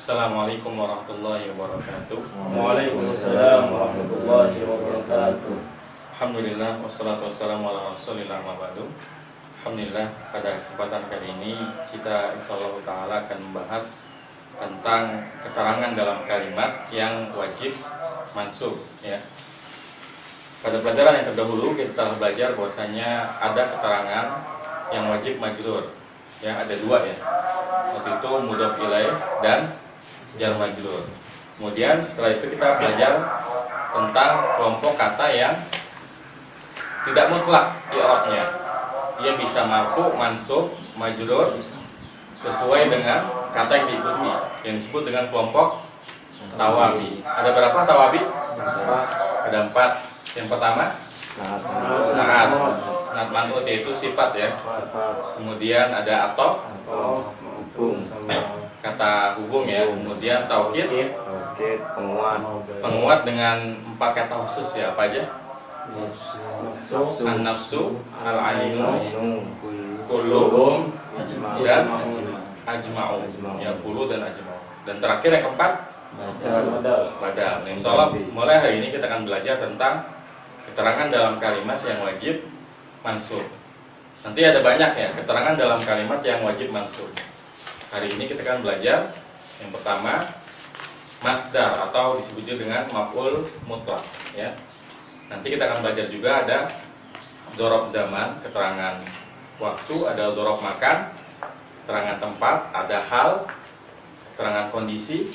Assalamualaikum warahmatullahi wabarakatuh. Waalaikumsalam warahmatullahi wabarakatuh. Alhamdulillah wassalatu wassalamu ala rasulillah wa ba'du. Alhamdulillah, pada kesempatan kali ini kita insyaallah ta'ala akan membahas tentang keterangan dalam kalimat yang wajib mansub, ya. Pada pelajaran yang terdahulu kita telah belajar bahwasanya ada keterangan yang wajib majrur, ya, ada dua, ya. Waktu itu mudhof ilaih dan jar majrur. Kemudian setelah itu kita belajar tentang kelompok kata yang tidak mutlak i'rabnya. Ia bisa marfu, mansub, majrur sesuai dengan kata yang diikuti, yang disebut dengan kelompok tawabi. Ada berapa tawabi? Ada 4. Yang pertama na'at man'ut, yaitu sifat, ya. Kemudian ada atof, kata hubung, ya. Kemudian taukid, penguat dengan 4 kata khusus, ya. Apa aja? An-nafsu, al-ainu, kullu, dan ajma'u, ya, kullu dan ajma'u. Dan terakhir yang keempat badal. Insyaallah mulai hari ini kita akan belajar tentang keterangan dalam kalimat yang wajib mansub. Nanti ada banyak, ya, keterangan dalam kalimat yang wajib mansub. Hari ini kita akan belajar yang pertama masdar atau disebut juga dengan maf'ul mutlak, ya. Nanti kita akan belajar juga ada dzaraf zaman, keterangan waktu, ada dzaraf makan, keterangan tempat, ada hal, keterangan kondisi,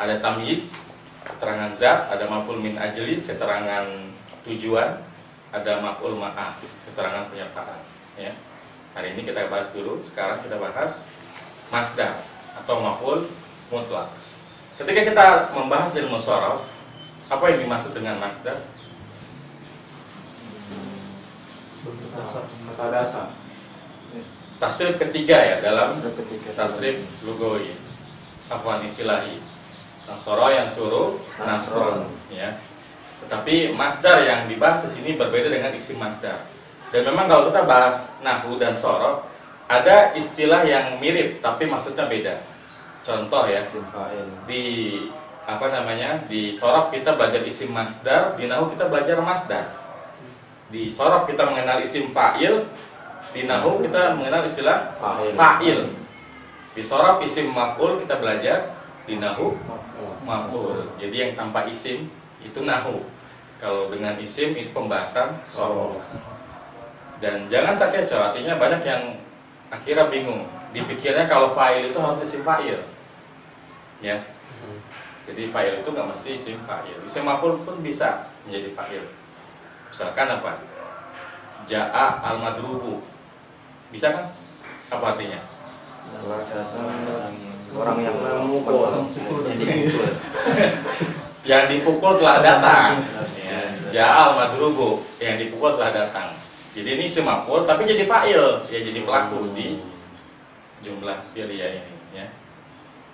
ada tamyiz, keterangan zat, ada maf'ul min ajli, keterangan tujuan, ada maf'ul ma'ah, keterangan penyertaan, ya. Hari ini kita bahas dulu. Sekarang kita bahas masdar atau maf'ul mutlak. Ketika kita membahas ilmu sharaf, apa yang dimaksud dengan masdar? Kata dasar. Tasrif ketiga, ya, dalam tasrif lugawi, afwan istilahi. Nasara yang suruh nasron, ya. Tetapi masdar yang dibahas di sini berbeda dengan isim masdar. Dan memang kalau kita bahas nahwu dan sharaf, ada istilah yang mirip tapi maksudnya beda. Contoh, ya, di di sharaf kita belajar isim masdar, di nahwu kita belajar masdar. Di sharaf kita mengenal isim fa'il, di nahwu kita mengenal istilah fa'il. Di sharaf isim maf'ul kita belajar, di nahwu maf'ul. Jadi yang tanpa isim itu nahwu. Kalau dengan isim itu pembahasan sharaf. Dan jangan tak kecoh, artinya banyak yang akhirnya bingung. Dipikirnya kalau fa'il itu harus isim fa'il, ya. Jadi fa'il itu nggak mesti isim fa'il. Isim maf'ul pun bisa menjadi fa'il. Misalkan apa? Ja'a al-madrubu. Bisa kan? Apa artinya? Orang yang memukul. Yang dipukul telah datang, ya. Ja'a al-madrubu, yang dipukul telah datang. Jadi ini isim maf'ul tapi jadi fa'il, ya, jadi pelaku di jumlah fi'liyah ini, ya.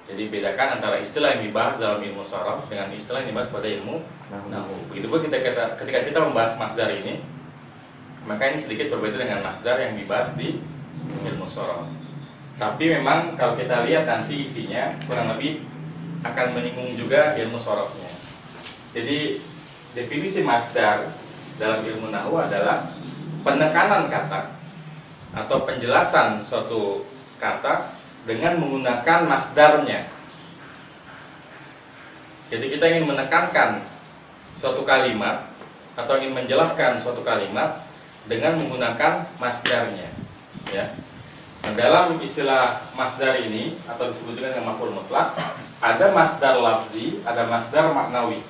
Jadi bedakan antara istilah yang dibahas dalam ilmu sharaf dengan istilah yang dibahas pada ilmu nahwu. Begitu pun ketika kita membahas masdar ini, maka ini sedikit berbeda dengan masdar yang dibahas di ilmu sharaf. Tapi memang kalau kita lihat nanti isinya kurang lebih akan menyinggung juga ilmu sharafnya. Jadi definisi masdar dalam ilmu nahwu adalah penekanan kata atau penjelasan suatu kata dengan menggunakan masdarnya. Jadi kita ingin menekankan suatu kalimat atau ingin menjelaskan suatu kalimat dengan menggunakan masdarnya, ya. Nah, dalam istilah masdar ini atau disebut juga dengan maf'ul mutlak, ada masdar lafzi, ada masdar maknawi.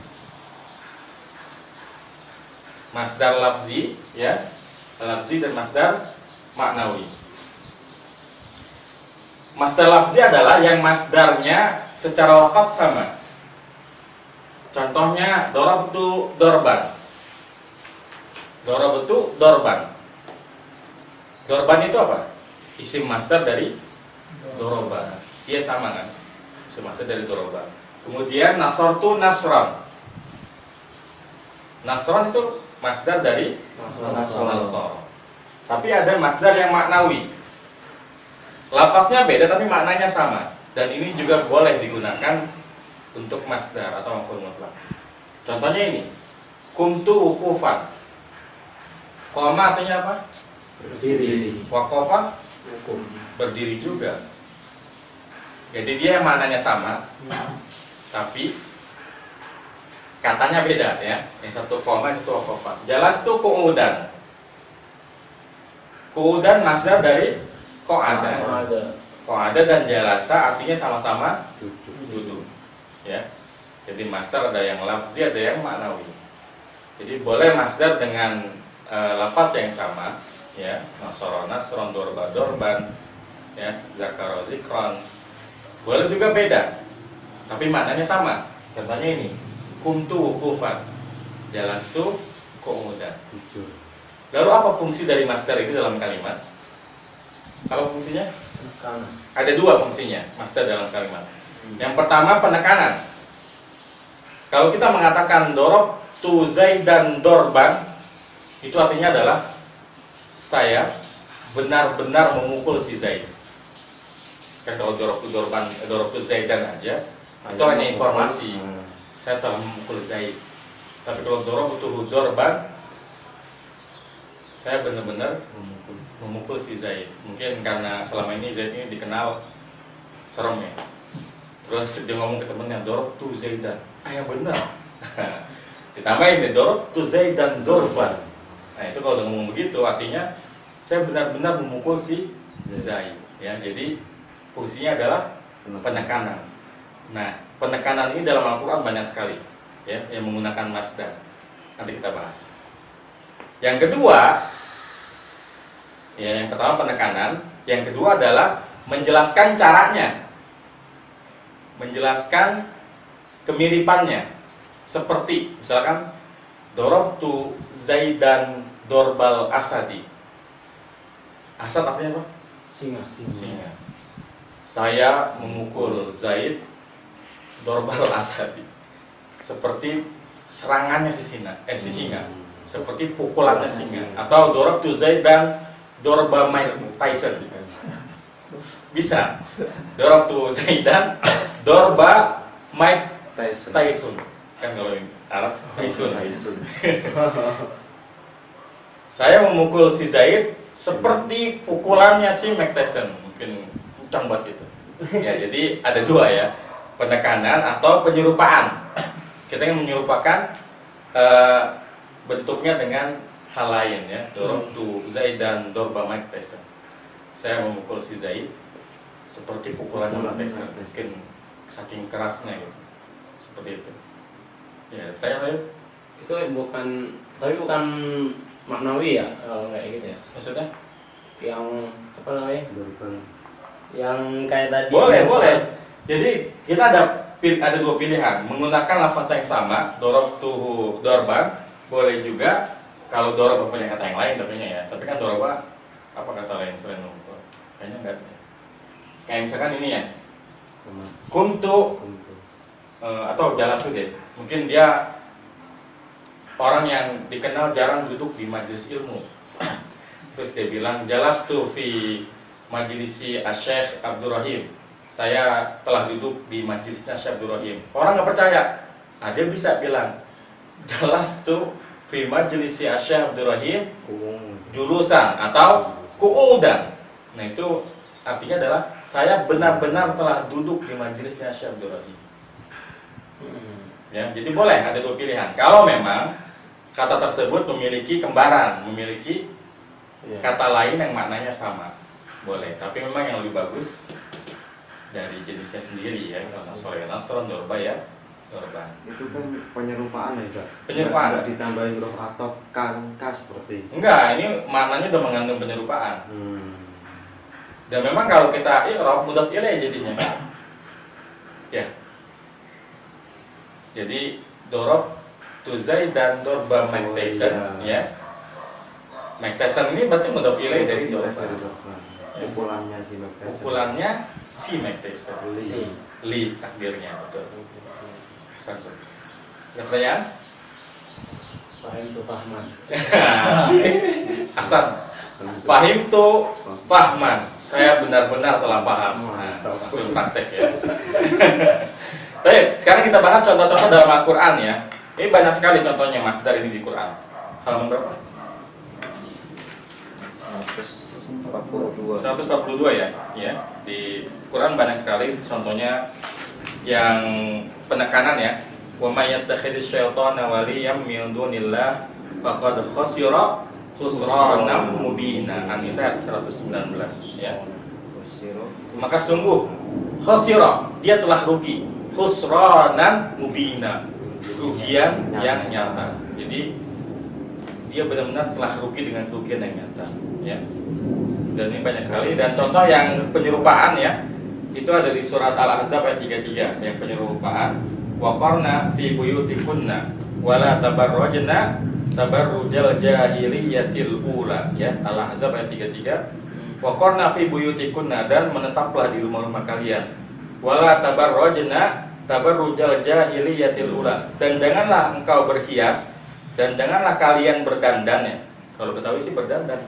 Masdar lafzi, ya, lafzi dan masdar maknawi. Masdar lafzi adalah yang masdarnya secara lafaz sama. Contohnya darabtu dorban. Darabtu dorban. Dorban itu apa? Isim masdar dari doroban. Dia sama, kan? Isim masdar dari doroban. Kemudian nasartu nasran. Nasran itu masdar dari nasar. Tapi ada masdar yang maknawi. Lafaznya beda tapi maknanya sama. dan ini juga boleh digunakan untuk masdar atau maf'ul mutlaq. Contohnya ini, kumtu wukufan. Qama artinya apa? Berdiri. Waqafa Wukuf. berdiri juga. Jadi dia maknanya sama, tapi katanya beda ya. Yang satu qama, yang satu waqafa. Jalas tuh qu'udan. Qu'udan masdar dari qa'ada. Ada. Qa'ada dan jalasa artinya sama-sama duduk. Ya. Jadi masdar ada yang lafzi, ada yang maknawi. Jadi boleh masdar dengan lafaz yang sama, ya, nasara nasron, dorba dorban, ya, zakara zikron. Boleh juga beda, tapi maknanya sama. Contohnya ini, kuntu wukufan, jalastu qu'udan. Lalu apa fungsi dari masdar itu dalam kalimat? Apa fungsinya? Kanan. Ada dua fungsinya masdar dalam kalimat. Yang pertama penekanan. Kalau kita mengatakan dorob tu zaidan dorban, itu artinya adalah saya benar-benar memukul si Zaid. Kan kalau dorob tu dorban, dorob tu zaidan aja, itu hanya informasi. Saya telah memukul Zaid. Tapi kalau dorob tu dorban, saya benar-benar memukul si Zaid. Mungkin karena selama ini Zaid ini dikenal serem ya. Terus dia ngomong ke temennya, dorob tu Zaidan. Ya benar. Ditambahin deh, dorob tu Zaidan dorban. Nah itu kalau udah ngomong begitu artinya saya benar-benar memukul si Zaid. Ya, jadi fungsinya adalah penekanan. Nah penekanan ini dalam Al-Quran banyak sekali, ya, yang menggunakan masdar. Nanti kita bahas. Yang kedua, ya, yang pertama penekanan, yang kedua adalah menjelaskan caranya, menjelaskan kemiripannya. Seperti misalkan dorobtu Zaidan dorbal asadi. Asad artinya apa? Singa. Singa. Saya memukul Zaid dorbal asadi. Seperti serangannya si singa. Seperti pukulannya singa. Atau dorobtu Zaidan dorba Mike Tyson. Bisa. Dorobtu Zaidan dorba Mike Tyson. Kan kalau yang Arab Tyson. Saya memukul si Zaid seperti pukulannya si Mike Tyson. Mungkin utang buat itu. Ya, jadi ada dua ya, penekanan atau penyerupaan. Kita ingin menyerupakan bentuknya dengan hal lain ya. Dorobtu Zaidan dorba Mike Tyson. Saya memukul si Zaid seperti pukulannya Mike Tyson. Mungkin saking kerasnya gitu. Seperti itu. Ya, saya lihat Itu bukan, tapi bukan maknawi ya kalau kayak gitu ya. maksudnya Yang apa namanya? Yang kayak tadi. boleh. Jadi kita ada dua pilihan, menggunakan lafaz yang sama, dorobtuhu dorban, boleh juga kalau dorob punya kata yang lain tentunya ya. Tapi kan doroba apa kata lain selain memukul? Kayaknya enggak. Kayak misalkan ini ya, kuntu atau jalastu deh. Mungkin dia orang yang dikenal jarang duduk di majelis ilmu. Terus dia bilang, jalastu fi majlisi Asy-Syaikh Abdurrahim. Saya telah duduk di majelisnya Syekh Abdurrahim. Orang nggak percaya. Nah, dia bisa bilang, jalastu fi majlisi Asy-Syaikh Abdurrahim julusan atau qu'udan. Nah, itu artinya adalah saya benar-benar telah duduk di majelisnya Syekh Abdurrahim. Ya, jadi boleh ada dua pilihan. Kalau memang kata tersebut memiliki kembaran, memiliki kata lain yang maknanya sama, boleh. Tapi memang yang lebih bagus dari jenisnya sendiri ya. Kalau nasoro nasron, dorba ya dorban. Itu kan penyerupaan ya, Pak. Penyerupaan. Enggak ditambahin huruf atau seperti. Enggak, ini maknanya udah mengandung penyerupaan. Dan memang kalau kita i'rab mudhaf ilaih jadinya. Ya. Jadi dorob tu Zaidan dorba Mike Tyson ya. Mike Tyson ini berarti mudhaf ilaih dari dorba. Pukulannya si Mike Tyson. Pukulannya si Mike Tyson. Li takdirnya betul. Hasan. Ada pertanyaan? Fahim tuh Fahman. Hasan. Fahim tu fahman. Saya benar-benar telah paham. Nah, langsung praktek ya. Baik, sekarang kita bahas contoh-contoh dalam Al-Quran ya. Ini banyak sekali contohnya masdar ini di Quran. Halaman berapa? 142. 142 ya. Ya, di Quran banyak sekali contohnya yang penekanan ya. Wa may yattakhidz syaitana waliyyan min dunillah faqad khasira khusranan mubina. An-Nisa 119 ya. Maka sungguh khasira, dia telah rugi, khusranan mubina, kerugian yang nyata. Jadi dia benar-benar telah rugi dengan kerugian yang nyata ya. Dan ini banyak sekali, dan contoh yang penyerupaan ya, itu ada di surat Al-Ahzab ayat 33 yang penyerupaan. Wa qarna fi buyutikunna wala tabarrajna tabarrujal jahiliyatil ula ya. Al-Ahzab ayat 33. Wa qarna fi buyutikunna, dan menetaplah di rumah-rumah kalian. Wala tabarrajna tabarrujal jahiliyatil ula, dan janganlah engkau berhias dan janganlah kalian berdandan ya. Kalau Betawi sih berdandan.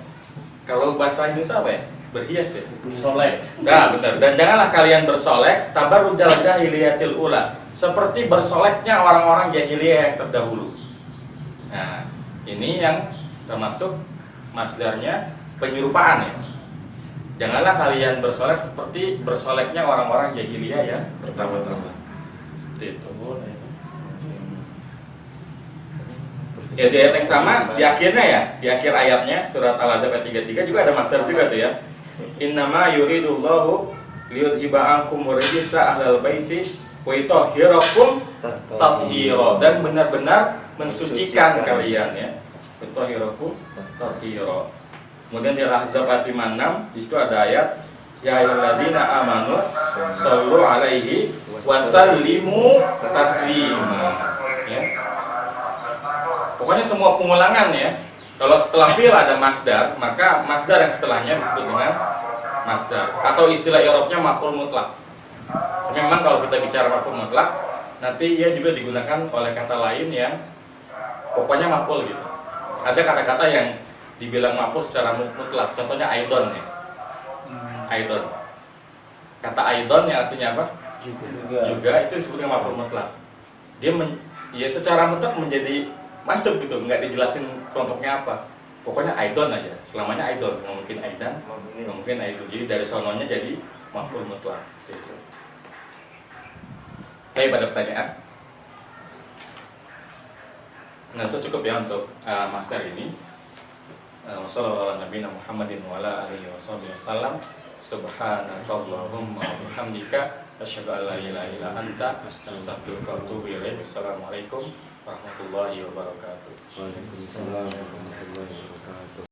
Kalau bahasa Indonesia apa ya? Berhias ya. Solek. Nah, benar. Dan janganlah kalian bersolek tabarrujal jahiliyatil ula, seperti bersoleknya orang-orang jahiliyah yang terdahulu. Nah, ini yang termasuk masdarnya penyerupaan ya. Janganlah kalian bersolek seperti bersoleknya orang-orang jahiliyah yang pertama-tama. Seperti itu. Ya, di ayat yang sama, di akhirnya ya, di akhir ayatnya surat Al-Ahzab ayat 33 juga ada masdar juga tuh ya. Innama yuridullahu liyudhiba ankum rijsa ahlal baiti wa yutahhirakum tathira, dan benar-benar mensucikan kalian ya. Yutahhirakum tathira. Kemudian di Al-Ahzab ayat 56 di situ ada ayat ya ayyuhalladzina amanu shallu alaihi wa sallimu taslima ya. Pokoknya semua pengulangan ya. Kalau setelah fi'il ada masdar, maka masdar yang setelahnya disebut dengan masdar, atau istilah Eropnya maf'ul mutlak. Memang kalau kita bicara maf'ul mutlak, nanti ia juga digunakan oleh kata lain yang pokoknya maf'ul gitu. Ada kata-kata yang dibilang maf'ul secara mutlak. Contohnya aidon ya. Aidon. Kata aidon yang artinya apa? Juga itu disebut dengan maf'ul mutlak. Dia ya secara mutlak menjadi masuk gitu, nggak dijelasin kelompoknya apa. Pokoknya aidon aja, selamanya aidon, nggak mungkin aidan, nggak mungkin aidon. Jadi dari sononya jadi maf'ul mutlak. Gitu. Baik, pada pertanyaan. Nah, so cukup ya untuk master ini. Wassalamualaikum warahmatullahi wabarakatuh. Subhanakallahumma wa bihamdika asyhadu an la ilaha illa anta astaghfiruka wa atubu ilaik. Assalamualaikum warahmatullahi wabarakatuh. Waalaikumsalam warahmatullahi wabarakatuh.